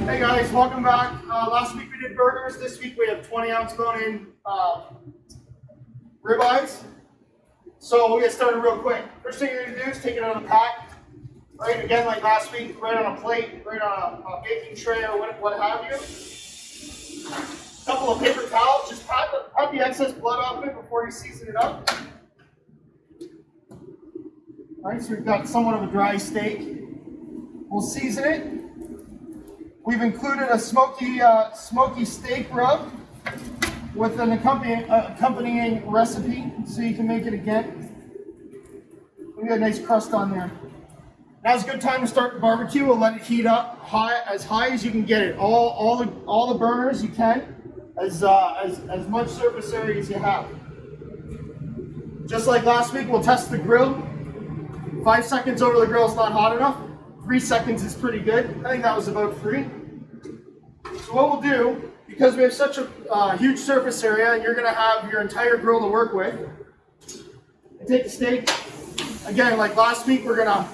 Hey guys, welcome back. Last week we did burgers. This week we have 20-ounce bone-in ribeyes. So we'll get started real quick. First thing you're going to do is take it out of the pack. Right, again, like last week, right on a plate, right on a baking tray or what have you. A couple of paper towels, just pat the excess blood off it before you season it up. All right, so we've got somewhat of a dry steak. We'll season it. We've included a smoky steak rub with an accompanying recipe, so you can make it again. We got a nice crust on there. Now's a good time to start the barbecue. We'll let it heat up as high as you can get it. All the burners you can, as much surface area as you have. Just like last week, we'll test the grill. 5 seconds over the grill is not hot enough. 3 seconds is pretty good. I think that was about 3. So what we'll do, because we have such a huge surface area and you're going to have your entire grill to work with, take the steak. Again, like last week, we're going to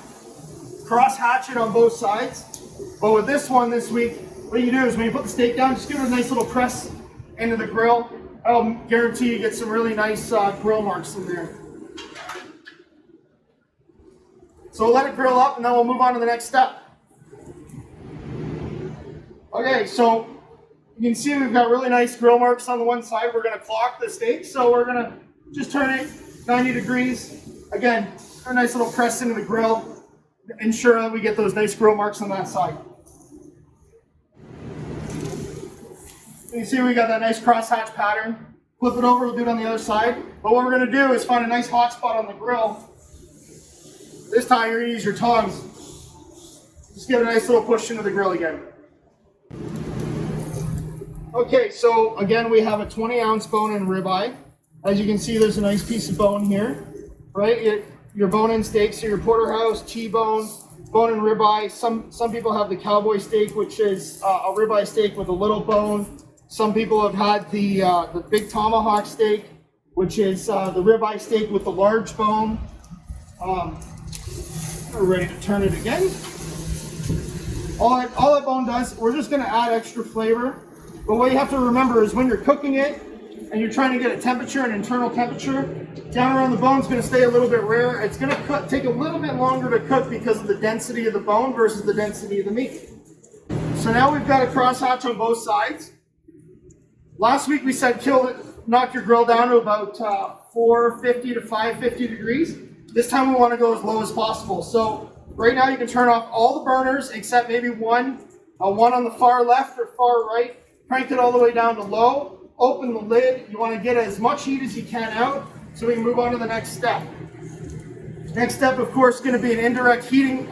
cross hatch it on both sides. But with this one this week, what you do is when you put the steak down, just give it a nice little press into the grill. I'll guarantee you get some really nice grill marks in there. So we'll let it grill up and then we'll move on to the next step. Okay, so you can see we've got really nice grill marks on the one side. We're going to clock the steak, so we're going to just turn it 90 degrees. Again, a nice little press into the grill. Ensure that we get those nice grill marks on that side. You can see we got that nice crosshatch pattern. Flip it over, we'll do it on the other side. But what we're going to do is find a nice hot spot on the grill. This time you're going to use your tongs. Just give it a nice little push into the grill again. Okay, so again we have a 20-ounce bone-in ribeye. As you can see, there's a nice piece of bone here, right? Your bone-in steak, so your porterhouse, T-bone, bone-in ribeye. Some people have the cowboy steak, which is a ribeye steak with a little bone. Some people have had the big tomahawk steak, which is the ribeye steak with the large bone. We're ready to turn it again. All that bone does, we're just going to add extra flavor. But what you have to remember is when you're cooking it and you're trying to get a temperature, an internal temperature, down around the bone is going to stay a little bit rare. It's going to take a little bit longer to cook because of the density of the bone versus the density of the meat. So now we've got a crosshatch on both sides. Last week we said knock your grill down to about 450 to 550 degrees. This time we want to go as low as possible. So right now you can turn off all the burners except maybe one on the far left or far right. Crank it all the way down to low. Open the lid. You want to get as much heat as you can out so we can move on to the next step. Next step, of course, is going to be an indirect heating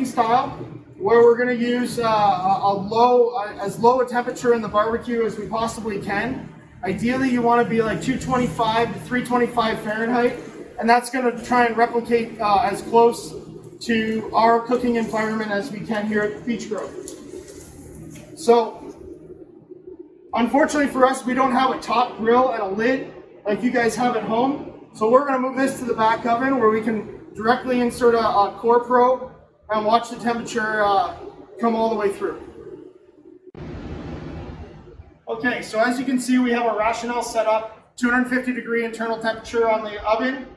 style, where we're going to use as low a temperature in the barbecue as we possibly can. Ideally, you want to be like 225 to 325 Fahrenheit, and that's going to try and replicate as close to our cooking environment as we can here at the Beach Grove. So, unfortunately for us, we don't have a top grill and a lid like you guys have at home. So we're going to move this to the back oven where we can directly insert a core probe and watch the temperature come all the way through. Okay, so as you can see, we have our rationale set up, 250 degree internal temperature on the oven.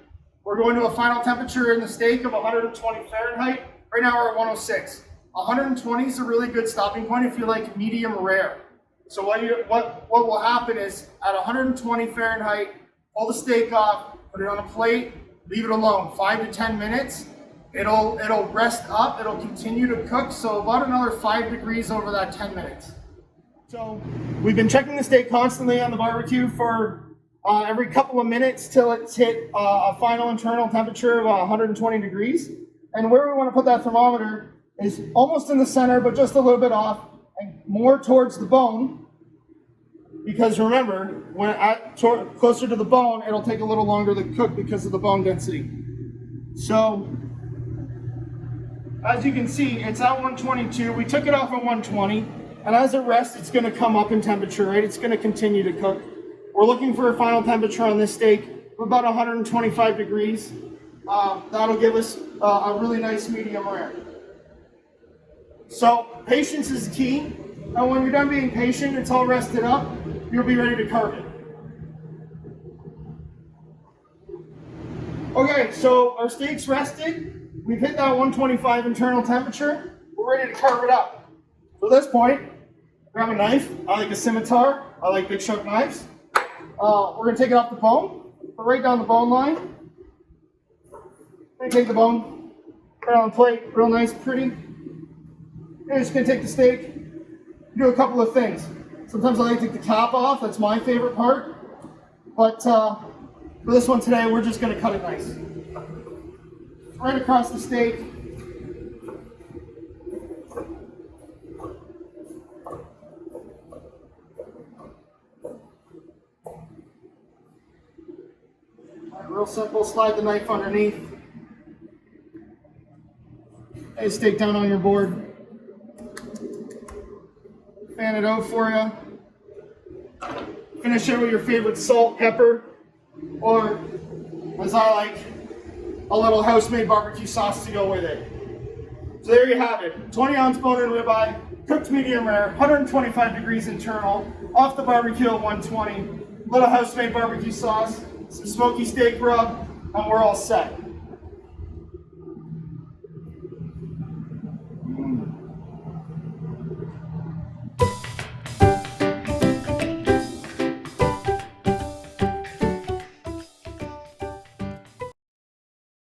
We're going to a final temperature in the steak of 120 Fahrenheit. Right now we're at 106. 120 is a really good stopping point if you like medium rare. So what will happen is at 120 Fahrenheit, pull the steak off, put it on a plate, leave it alone 5 to 10 minutes. It'll rest up, it'll continue to cook, so about another 5 degrees over that 10 minutes. So we've been checking the steak constantly on the barbecue for every couple of minutes till it's hit a final internal temperature of 120 degrees. And where we want to put that thermometer is almost in the center, but just a little bit off, and more towards the bone. Because remember, when closer to the bone, it'll take a little longer to cook because of the bone density. So, as you can see, it's at 122. We took it off at 120, and as it rests, it's going to come up in temperature, right? It's going to continue to cook. We're looking for a final temperature on this steak of about 125 degrees. That'll give us a really nice medium rare. So patience is key. And when you're done being patient, it's all rested up, you'll be ready to carve it. Okay, so our steak's rested. We've hit that 125 internal temperature. We're ready to carve it up. So at this point, grab a knife. I like a scimitar. I like big sharp knives. We're going to take it off the bone, put right down the bone line. Take the bone, put it on the plate, real nice, pretty. You're just going to take the steak, do a couple of things. Sometimes I like to take the top off, that's my favorite part. But for this one today, we're just going to cut it nice. Right across the steak. Real simple, slide the knife underneath. Lay steak down on your board. Fan it out for you. Finish it with your favorite salt, pepper, or as I like, a little house-made barbecue sauce to go with it. So there you have it. 20-ounce bone-in ribeye, cooked medium rare, 125 degrees internal, off the barbecue at 120. Little house-made barbecue sauce, some smoky steak rub, and we're all set.